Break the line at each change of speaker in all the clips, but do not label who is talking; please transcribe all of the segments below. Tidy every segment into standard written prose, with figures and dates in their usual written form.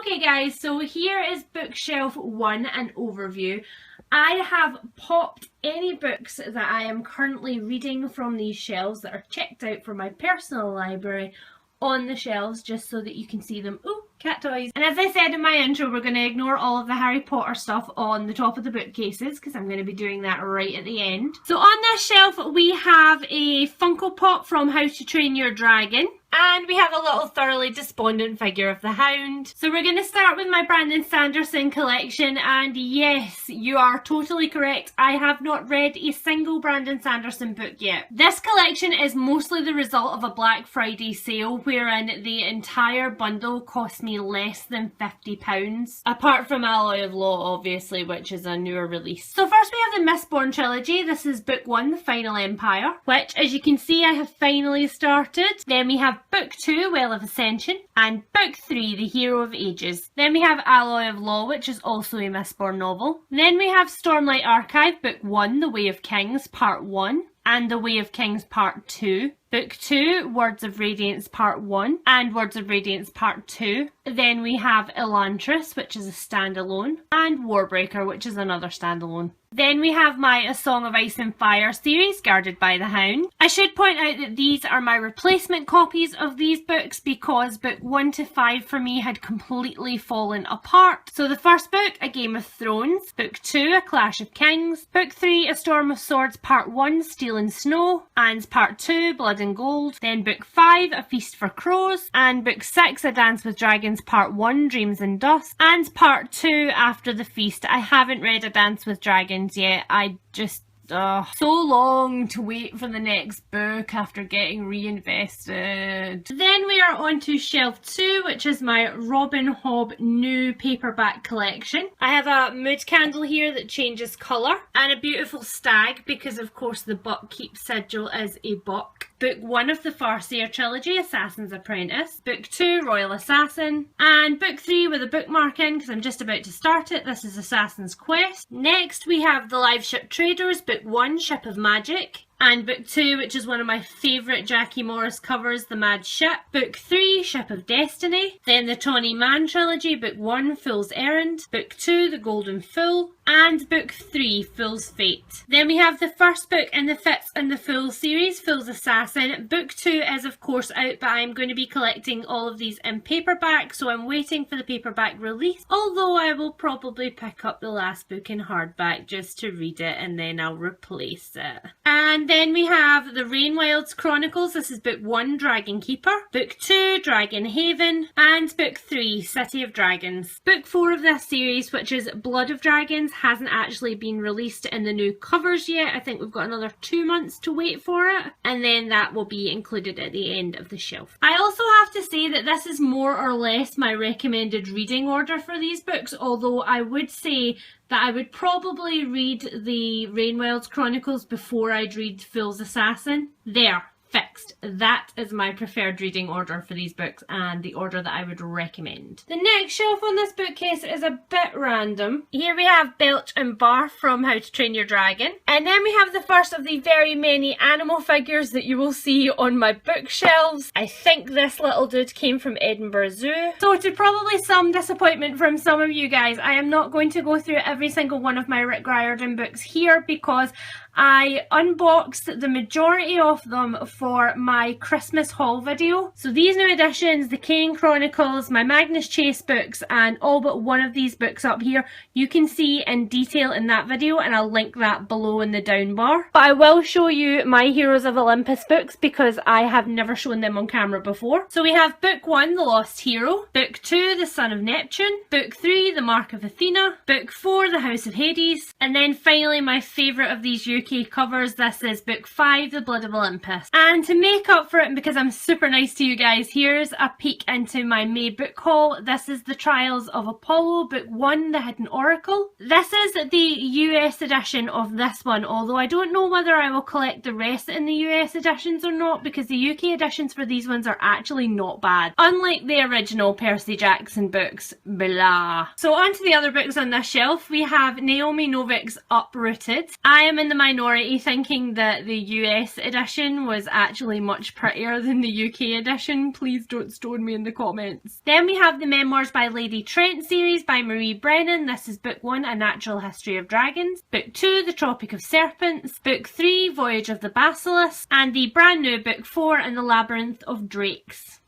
Okay guys, so here is bookshelf 1, an overview. I have popped any books that I am currently reading from these shelves that are checked out for my personal library on the shelves just so that you can see them. Ooh, cat toys. And as I said in my intro, we're going to ignore all of the Harry Potter stuff on the top of the bookcases because I'm going to be doing that right at the end. So on this shelf we have a Funko Pop from How to Train Your Dragon. And we have a little thoroughly despondent figure of the Hound. So we're going to start with my Brandon Sanderson collection, and yes, you are totally correct. I have not read a single Brandon Sanderson book yet. This collection is mostly the result of a Black Friday sale wherein the entire bundle cost me less than £50. Apart from Alloy of Law, obviously, which is a newer release. So first we have the Mistborn trilogy. This is book 1, The Final Empire, which as you can see I have finally started. Then we have Book 2, Well of Ascension, and Book 3, The Hero of Ages. Then we have Alloy of Law, which is also a Mistborn novel. Then we have Stormlight Archive, Book 1, The Way of Kings, Part 1, and The Way of Kings, Part 2. Book 2, Words of Radiance Part 1 and Words of Radiance Part 2. Then we have Elantris, which is a standalone, and Warbreaker, which is another standalone. Then we have my A Song of Ice and Fire series, Guarded by the Hound. I should point out that these are my replacement copies of these books because book 1 to 5 for me had completely fallen apart. So the first book, A Game of Thrones. Book 2, A Clash of Kings. Book 3, A Storm of Swords Part 1, Steel and Snow. And Part 2, Blood and Gold. Then book 5, A Feast for Crows. And book 6, A Dance with Dragons Part 1, Dreams and Dust. And Part 2, After the Feast. I haven't read A Dance with Dragons yet. I just so long to wait for the next book after getting reinvested. Then we are on to shelf 2, which is my Robin Hobb new paperback collection. I have a mood candle here that changes colour and a beautiful stag because of course the Buckkeep sigil is a buck. Book 1 of the Farseer trilogy, Assassin's Apprentice. Book 2, Royal Assassin. And book 3 with a bookmark in because I'm just about to start it. This is Assassin's Quest. Next we have The Live Ship Traders, book 1, Ship of Magic. And book 2, which is one of my favourite Jackie Morris covers, The Mad Ship. Book 3, Ship of Destiny. Then the Tawny Man trilogy, book 1, Fool's Errand. Book 2, The Golden Fool. And book 3, Fool's Fate. Then we have the first book in the Fitz and the Fool series, Fool's Assassin. Book 2 is of course out, but I'm going to be collecting all of these in paperback, so I'm waiting for the paperback release. Although I will probably pick up the last book in hardback just to read it and then I'll replace it. And then we have the Rainwild's Chronicles. This is book 1, Dragon Keeper. Book 2, Dragon Haven. And book 3, City of Dragons. Book 4 of this series, which is Blood of Dragons, hasn't actually been released in the new covers yet. I think we've got another 2 months to wait for it. And then that will be included at the end of the shelf. I also have to say that this is more or less my recommended reading order for these books, although I would say that I would probably read the Rainwild's Chronicles before I'd read Fool's Assassin. There. Fixed. That is my preferred reading order for these books and the order that I would recommend. The next shelf on this bookcase is a bit random. Here we have Belch and Barf from How to Train Your Dragon. And then we have the first of the very many animal figures that you will see on my bookshelves. I think this little dude came from Edinburgh Zoo. So to probably some disappointment from some of you guys, I am not going to go through every single one of my Rick Riordan books here because I unboxed the majority of them for my Christmas haul video. So these new editions, the Kane Chronicles, my Magnus Chase books, and all but one of these books up here, you can see in detail in that video, and I'll link that below in the down bar. But I will show you my Heroes of Olympus books because I have never shown them on camera before. So we have book 1, The Lost Hero. Book 2, The Son of Neptune. Book 3, The Mark of Athena. Book 4, The House of Hades. And then finally my favourite of these UK covers, this is book 5, The Blood of Olympus. And to make up for it, because I'm super nice to you guys, here's a peek into my May book haul. This is The Trials of Apollo, book 1, The Hidden Oracle. This is the US edition of this one, although I don't know whether I will collect the rest in the US editions or not, because the UK editions for these ones are actually not bad. Unlike the original Percy Jackson books, blah. So on to the other books on this shelf. We have Naomi Novik's Uprooted. I am in the minority thinking that the US edition was actually actually much prettier than the UK edition. Please don't stone me in the comments. Then we have the Memoirs by Lady Trent series by Marie Brennan. This is book 1, A Natural History of Dragons. Book 2, The Tropic of Serpents. Book 3, Voyage of the Basilisk. And the brand new book 4, In the Labyrinth of Drakes,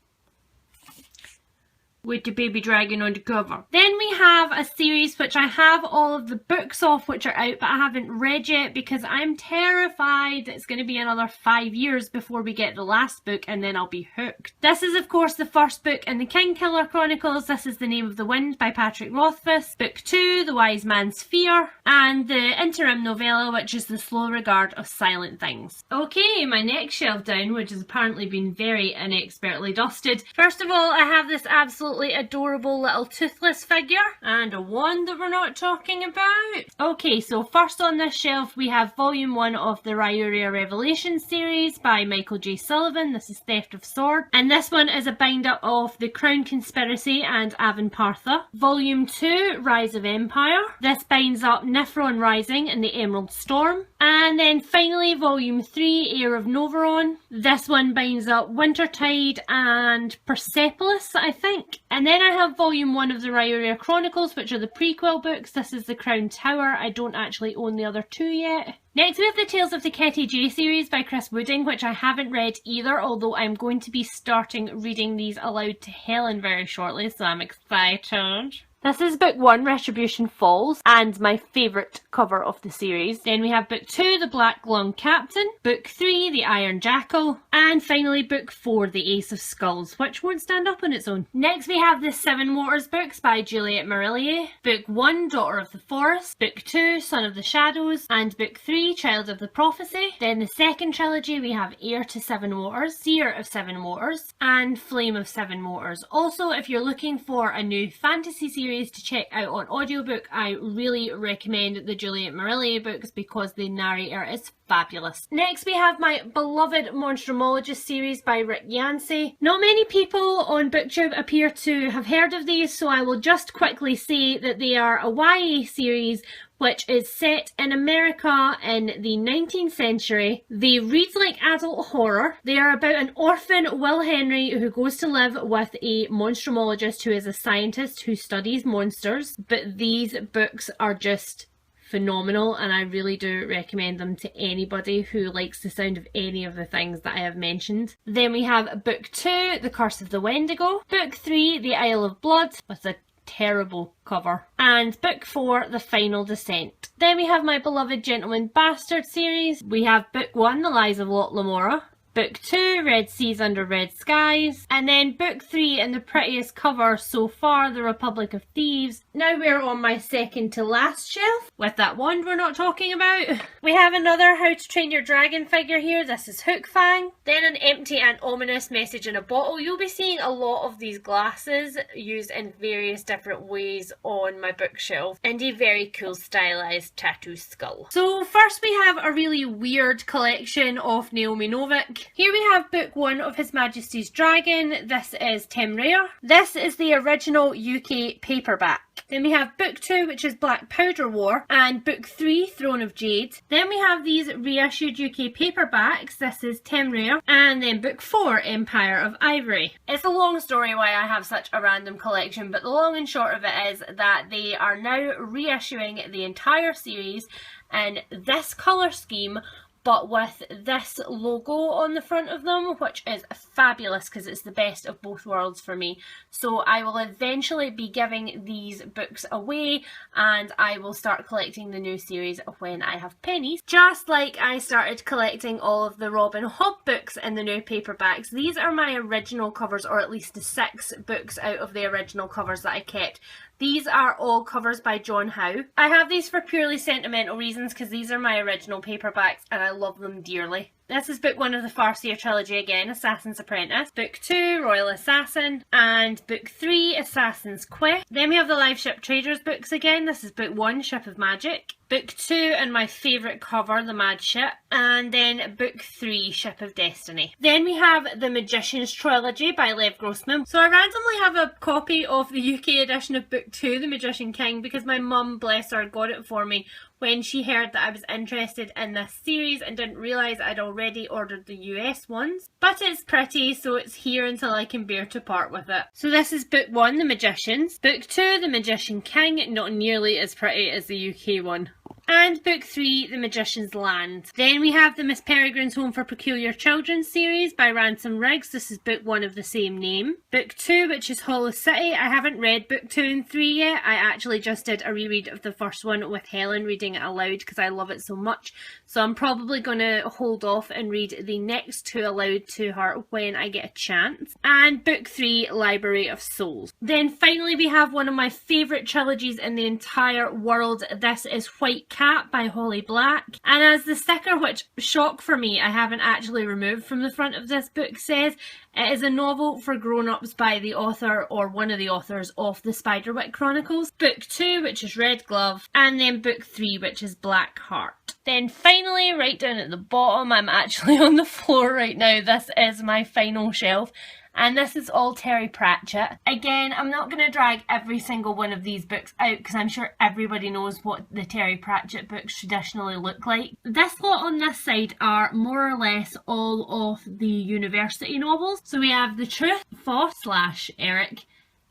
with the baby dragon on the cover. Then we have a series which I have all of the books off which are out, but I haven't read yet because I'm terrified it's going to be another 5 years before we get the last book and then I'll be hooked. This is of course the first book in the Kingkiller Chronicles. This is The Name of the Wind by Patrick Rothfuss. Book 2, The Wise Man's Fear. And the interim novella, which is The Slow Regard of Silent Things. Okay, my next shelf down, which has apparently been very inexpertly dusted. First of all, I have this absolutely adorable little toothless figure and a wand that we're not talking about. Okay, so first on this shelf we have volume 1 of the Ryuria Revelations series by Michael J. Sullivan. This is Theft of Sword, and this one is a bind up of The Crown Conspiracy and Avanpartha. Volume 2, Rise of Empire. This binds up Nifron Rising and the Emerald Storm. And then finally volume 3, Heir of Noveron. This one binds up Wintertide and Persepolis, I think. And then I have volume 1 of the Ryuria Chronicles, which are the prequel books. This is The Crown Tower. I don't actually own the other 2 yet. Next we have the Tales of the Ketty J series by Chris Wooding, which I haven't read either, although I'm going to be starting reading these aloud to Helen very shortly, so I'm excited. This is book 1, Retribution Falls, and my favourite cover of the series. Then we have book 2, The Black Lung Captain, book 3, The Iron Jackal, and finally book 4, The Ace of Skulls, which won't stand up on its own. Next we have the Seven Waters books by Juliette Marillier, book 1, Daughter of the Forest, book 2, Son of the Shadows, and book 3, Child of the Prophecy. Then the second trilogy we have Heir to Seven Waters, Seer of Seven Waters, and Flame of Seven Waters. Also, if you're looking for a new fantasy series to check out on audiobook, I really recommend the Juliette Marillier books because the narrator is fabulous. Next we have my beloved Monstrumologist series by Rick Yancey. Not many people on BookTube appear to have heard of these, so I will just quickly say that they are a YA series which is set in America in the 19th century. They read like adult horror. They are about an orphan, Will Henry, who goes to live with a monstrumologist who is a scientist who studies monsters. But these books are just phenomenal and I really do recommend them to anybody who likes the sound of any of the things that I have mentioned. Then we have book 2, The Curse of the Wendigo. Book 3, The Isle of Blood, with a terrible cover. And book 4, The Final Descent. Then we have my beloved Gentleman Bastard series. We have book 1, The Lies of Lot Lamora. Book 2, Red Seas Under Red Skies. And then book 3, and the prettiest cover so far, The Republic of Thieves. Now we're on my second to last shelf with that wand we're not talking about. We have another How to Train Your Dragon figure here. This is Hook Fang. Then an empty and ominous message in a bottle. You'll be seeing a lot of these glasses used in various different ways on my bookshelf. And a very cool stylized tattoo skull. So first we have a really weird collection of NAOMI NOVIK. Here we have book 1 of His Majesty's Dragon. This is Temrare. This is the original UK paperback. Then we have book 2, which is Black Powder War, and book 3, Throne of Jade. Then we have these reissued UK paperbacks. This is Temrare, and then book 4, Empire of Ivory. It's a long story why I have such a random collection, but the long and short of it is that they are now reissuing the entire series in this colour scheme, but with this logo on the front of them, which is fabulous because it's the best of both worlds for me. So I will eventually be giving these books away and I will start collecting the new series when I have pennies. Just like I started collecting all of the Robin Hobb books in the new paperbacks. These are my original covers, or at least the 6 books out of the original covers that I kept. These are all covers by John Howe. I have these for purely sentimental reasons because these are my original paperbacks and I love them dearly. This is book 1 of the Farseer trilogy again, Assassin's Apprentice. Book 2, Royal Assassin. And book 3, Assassin's Quest. Then we have the Live Ship Traders books again. This is book 1, Ship of Magic. Book 2 and my favourite cover, The Mad Ship, and then Book 3, Ship of Destiny. Then we have The Magician's Trilogy by Lev Grossman. So I randomly have a copy of the UK edition of Book 2, The Magician King, because my mum, bless her, got it for me when she heard that I was interested in this series and didn't realise I'd already ordered the US ones. But it's pretty, so it's here until I can bear to part with it. So this is Book 1, The Magicians. Book 2, The Magician King, not nearly as pretty as the UK one. And Book 3, The Magician's Land. Then we have the Miss Peregrine's Home for Peculiar Children series by Ransom Riggs. This is Book 1 of the same name. Book 2, which is Hollow City. I haven't read Book 2 and 3 yet. I actually just did a reread of the first one with Helen, reading it aloud because I love it so much. So I'm probably going to hold off and read the next two aloud to her when I get a chance. And Book 3, Library of Souls. Then finally we have one of my favourite trilogies in the entire world. This is White Cat by Holly Black. And as the sticker, which shock for me, I haven't actually removed from the front of this book, says, it is a novel for grown-ups by the author or one of the authors of the Spiderwick Chronicles. Book 2, which is Red Glove, and then Book 3, which is Black Heart. Then finally, right down at the bottom, I'm actually on the floor right now, this is my final shelf. And this is all Terry Pratchett. Again, I'm not going to drag every single one of these books out because I'm sure everybody knows what the Terry Pratchett books traditionally look like. This lot on this side are more or less all of the university novels. So we have The Truth, Foss/Eric,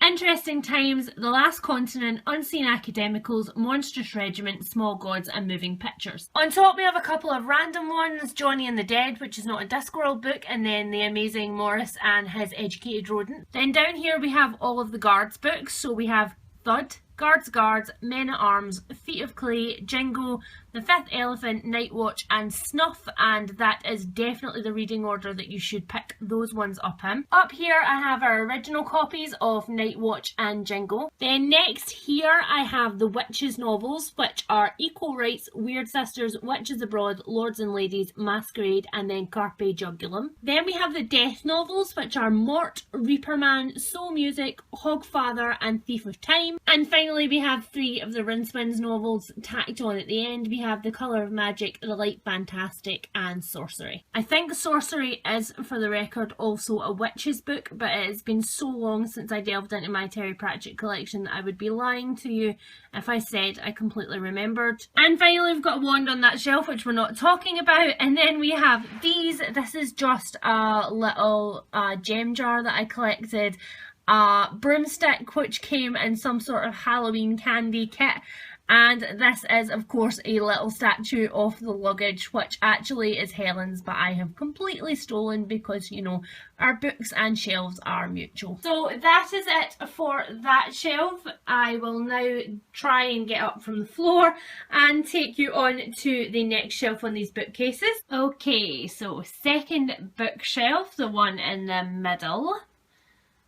Interesting Times, The Last Continent, Unseen Academicals, Monstrous Regiment, Small Gods and Moving Pictures. On top we have a couple of random ones, Johnny and the Dead, which is not a Discworld book, and then The Amazing Morris and His Educated Rodent. Then down here we have all of the Guards books, so we have Thud, Guards, Men at Arms, Feet of Clay, Jingo, The Fifth Elephant, Night Watch and Snuff, and that is definitely the reading order that you should pick those ones up in. Up here I have our original copies of Night Watch and Jingo. Then next here I have the Witches novels, which are Equal Rights, Weird Sisters, Witches Abroad, Lords and Ladies, Masquerade and then Carpe Jugulum. Then we have the Death novels, which are Mort, Reaperman, Soul Music, Hogfather and Thief of Time. And finally we have 3 of the Rinswins novels tacked on at the end. We have The Colour of Magic, The Light Fantastic and Sorcery. I think Sorcery is, for the record, also a witches book, but it has been so long since I delved into my Terry Pratchett collection that I would be lying to you if I said I completely remembered. And finally we've got a wand on that shelf which we're not talking about, and then we have these. This is just a little gem jar that I collected. Broomstick which came in some sort of Halloween candy kit, and this is of course a little statue of the luggage which actually is Helen's, but I have completely stolen because, you know, our books and shelves are mutual. So that is it for that shelf. I will now try and get up from the floor and take you on to the next shelf on these bookcases. Okay, so second bookshelf, the one in the middle.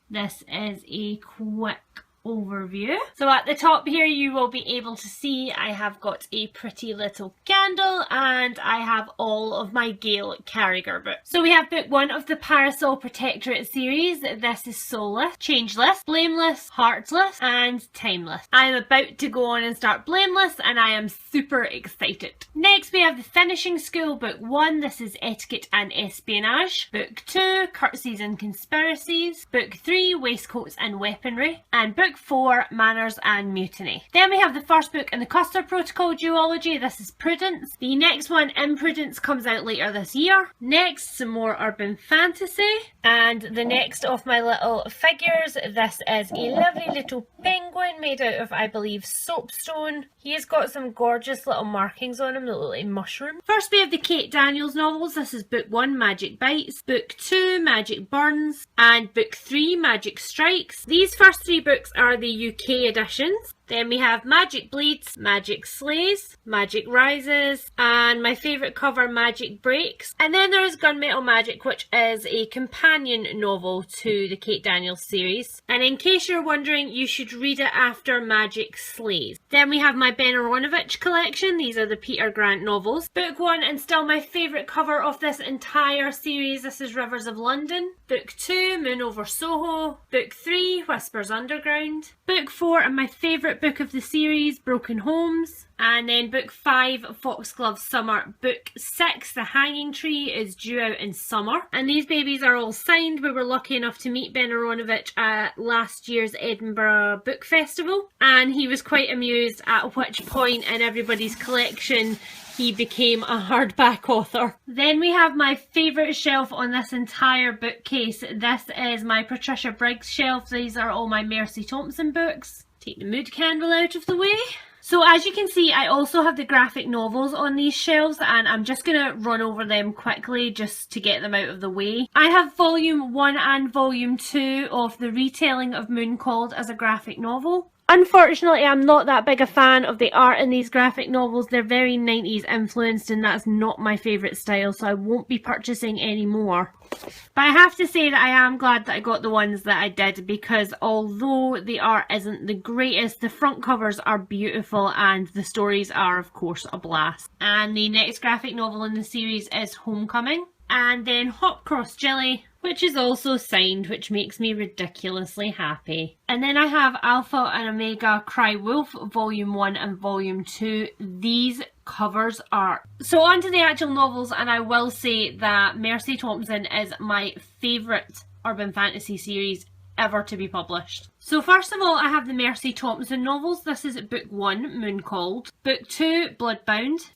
This is a quick overview. So at the top here you will be able to see I have got a pretty little candle and I have all of my Gail Carriger books. So we have book 1 of the Parasol Protectorate series. This is Soulless, Changeless, Blameless, Heartless and Timeless. I'm about to go on and start Blameless and I am super excited. Next we have the Finishing School book 1. This is Etiquette and Espionage. Book 2, Curtsies and Conspiracies. Book 3, Waistcoats and Weaponry. And book 4, Manners and Mutiny. Then we have the first book in the Custer Protocol duology. This is Prudence. The next one, Imprudence, comes out later this year. Next, some more urban fantasy. And the next of my little figures, this is a lovely little penguin made out of, I believe, soapstone. He's got some gorgeous little markings on him that look like mushrooms. First we have the Kate Daniels novels. This is book 1, Magic Bites. Book 2, Magic Burns. And book 3, Magic Strikes. These first 3 books are the UK editions. Then we have Magic Bleeds, Magic Slays, Magic Rises, and my favourite cover, Magic Breaks. And then there is Gunmetal Magic, which is a companion novel to the Kate Daniels series. And in case you're wondering, you should read it after Magic Slays. Then we have my Ben Aronovich collection. These are the Peter Grant novels. Book 1, and still my favourite cover of this entire series, this is Rivers of London. Book 2, Moon Over Soho. Book 3, Whispers Underground. Book 4, and my favourite favourite book of the series, Broken Homes. And then book 5, Foxglove Summer. Book 6, The Hanging Tree, is due out in summer. And these babies are all signed. We were lucky enough to meet Ben Aronovich at last year's Edinburgh Book Festival. And he was quite amused at which point in everybody's collection he became a hardback author. Then we have my favourite shelf on this entire bookcase. This is my Patricia Briggs shelf. These are all my Mercy Thompson books. Take the mood candle out of the way. So as you can see, I also have the graphic novels on these shelves, and I'm just going to run over them quickly just to get them out of the way. I have volume 1 and volume 2 of The Retelling of Moon Called as a graphic novel. Unfortunately, I'm not that big a fan of the art in these graphic novels. They're very 90s influenced, and that's not my favourite style, so I won't be purchasing any more. But I have to say that I am glad that I got the ones that I did, because although the art isn't the greatest, the front covers are beautiful and the stories are of course a blast. And the next graphic novel in the series is Homecoming. And then Hot Cross Jelly, which is also signed, which makes me ridiculously happy. And then I have Alpha and Omega Cry Wolf Volume 1 and Volume 2. These covers are... So on to the actual novels, and I will say that Mercy Thompson is my favourite urban fantasy series ever to be published. So first of all, I have the Mercy Thompson novels. This is book 1, Moon Called. Book 2, Bloodbound.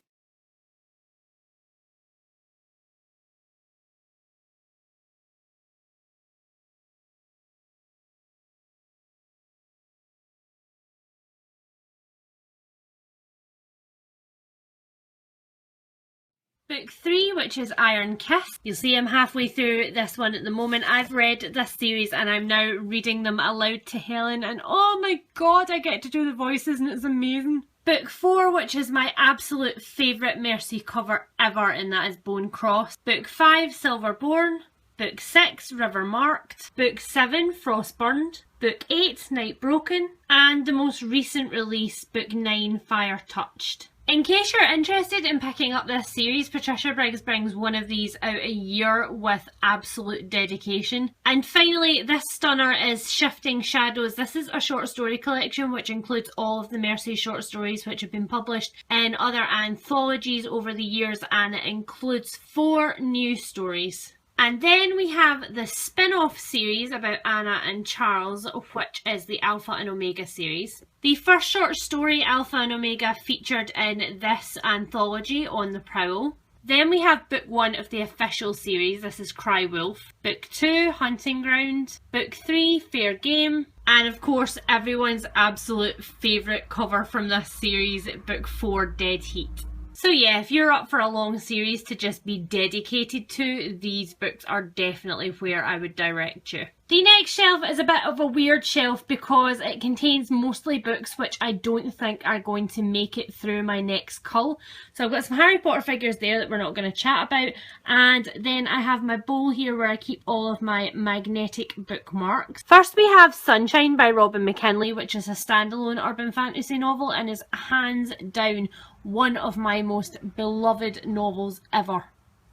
Book 3, which is Iron Kiss. You'll see I'm halfway through this one at the moment. I've read this series and I'm now reading them aloud to Helen, and oh my god, I get to do the voices and it's amazing. Book 4, which is my absolute favourite Mercy cover ever, and that is Bone Cross. Book 5, Silverborn. Book 6, River Marked. Book 7, Frostburned. Book 8, Night Broken. And the most recent release, Book 9, Fire Touched. In case you're interested in picking up this series, Patricia Briggs brings one of these out a year with absolute dedication. And finally, this stunner is Shifting Shadows. This is a short story collection which includes all of the Mercy short stories which have been published in other anthologies over the years, and it includes 4 new stories. And then we have the spin-off series about Anna and Charles, which is the Alpha and Omega series. The first short story, Alpha and Omega, featured in this anthology, On the Prowl. Then we have book 1 of the official series, this is Cry Wolf. Book 2, Hunting Ground. Book 3, Fair Game. And of course, everyone's absolute favourite cover from this series, book 4, Dead Heat. So yeah, if you're up for a long series to just be dedicated to, these books are definitely where I would direct you. The next shelf is a bit of a weird shelf because it contains mostly books which I don't think are going to make it through my next cull. So I've got some Harry Potter figures there that we're not going to chat about, and then I have my bowl here where I keep all of my magnetic bookmarks. First we have Sunshine by Robin McKinley, which is a standalone urban fantasy novel and is hands down one of my most beloved novels ever.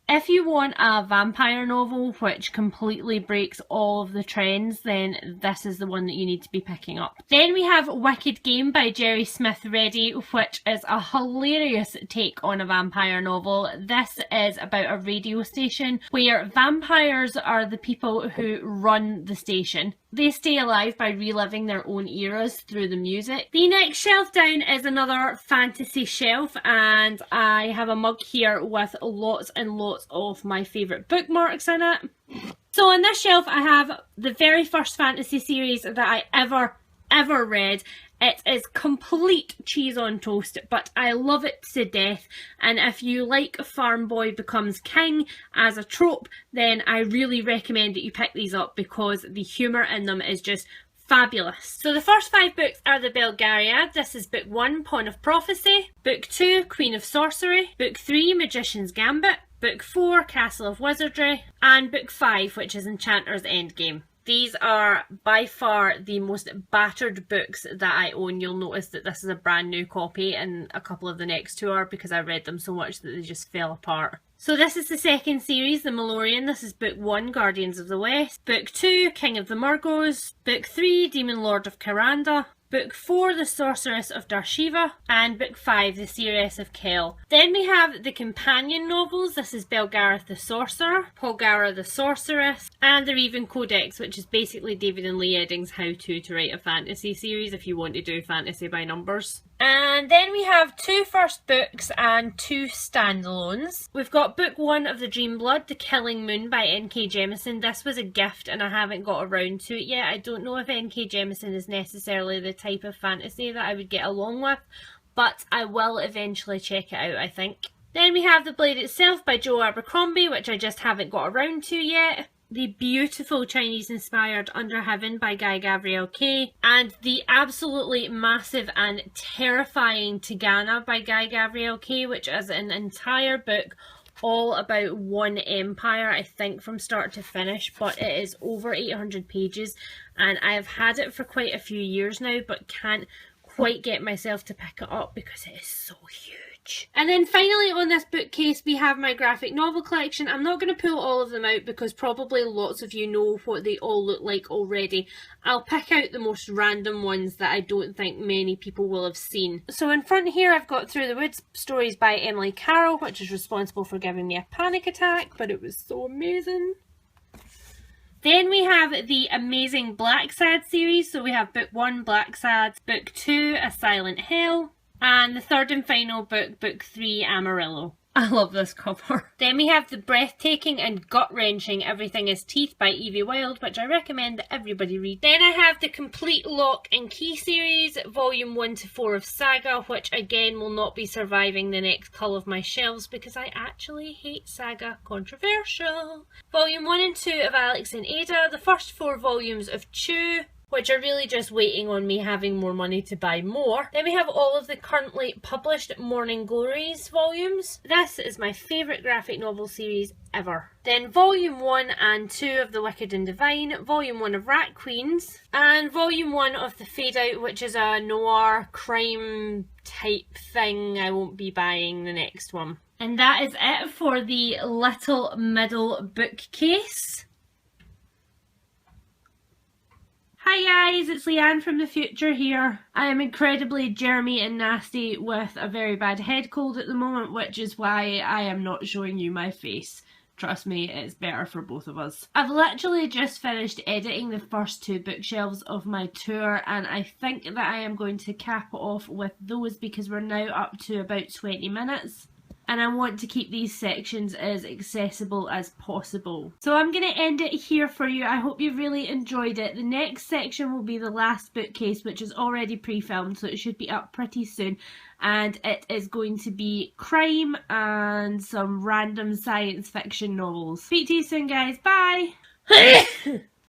If you want a vampire novel which completely breaks all of the trends, then this is the one that you need to be picking up. Then we have Wicked Game by Jerry Smith Reddy, which is a hilarious take on a vampire novel. This is about a radio station where vampires are the people who run the station. They stay alive by reliving their own eras through the music. The next shelf down is another fantasy shelf, and I have a mug here with lots and lots of my favourite bookmarks in it. So on this shelf I have the very first fantasy series that I ever read. It is complete cheese on toast, but I love it to death, and if you like Farm Boy Becomes King as a trope, then I really recommend that you pick these up because the humour in them is just fabulous. So the first 5 books are the Belgariad. This is book 1, Pawn of Prophecy. Book 2, Queen of Sorcery. Book 3, Magician's Gambit. Book 4, Castle of Wizardry. And book 5, which is Enchanter's Endgame. These are by far the most battered books that I own. You'll notice that this is a brand new copy, and a couple of the next 2 are because I read them so much that they just fell apart. So this is the second series, The Malorian. This is book 1, Guardians of the West. Book 2, King of the Murgos. Book 3, Demon Lord of Karanda. Book 4, The Sorceress of Darshiva, and Book 5, The Seeress of Kel. Then we have the companion novels. This is Belgarath the Sorcerer, Polgara the Sorceress, and the Revan Codex, which is basically David and Lee Eddings' how-to write a fantasy series if you want to do fantasy by numbers. And then we have 2 first books and 2 standalones. We've got Book 1 of The Dream Blood, The Killing Moon by N.K. Jemisin. This was a gift and I haven't got around to it yet. I don't know if N.K. Jemisin is necessarily the type of fantasy that I would get along with, but I will eventually check it out, I think. Then we have The Blade Itself by Joe Abercrombie, which I just haven't got around to yet. The beautiful Chinese-inspired Under Heaven by Guy Gavriel Kay, and the absolutely massive and terrifying Tigana by Guy Gavriel Kay, which is an entire book all about one empire, I think, from start to finish, but it is over 800 pages, and I have had it for quite a few years now, but can't quite get myself to pick it up because it is so huge. And then finally on this bookcase we have my graphic novel collection. I'm not going to pull all of them out because probably lots of you know what they all look like already. I'll pick out the most random ones that I don't think many people will have seen. So in front here I've got Through the Woods stories by Emily Carroll, which is responsible for giving me a panic attack, but it was so amazing. Then we have the amazing Black Sad series. So we have Book 1, Black Sad, Book 2, A Silent Hell, and the third and final book, Book 3, Amarillo. I love this cover. Then we have the breathtaking and gut-wrenching Everything is Teeth by Evie Wilde, which I recommend that everybody read. Then I have the complete Lock and Key series, volume 1 to 4 of Saga, which again will not be surviving the next cull of my shelves because I actually hate Saga. Controversial. Volume 1 and 2 of Alex and Ada, the first 4 volumes of Chew, which are really just waiting on me having more money to buy more. Then we have all of the currently published Morning Glories volumes. This is my favourite graphic novel series ever. Then volume 1 and 2 of The Wicked and Divine, volume 1 of Rat Queens, and volume 1 of The Fade Out, which is a noir crime type thing. I won't be buying the next one. And that is it for the little middle bookcase. Hi guys, it's Leanne from the future here. I am incredibly germy and nasty with a very bad head cold at the moment, which is why I am not showing you my face. Trust me, it's better for both of us. I've literally just finished editing the first 2 bookshelves of my tour, and I think that I am going to cap it off with those because we're now up to about 20 minutes. And I want to keep these sections as accessible as possible. So I'm going to end it here for you. I hope you've really enjoyed it. The next section will be the last bookcase, which is already pre-filmed, so it should be up pretty soon. And it is going to be crime and some random science fiction novels. Speak to you soon, guys. Bye!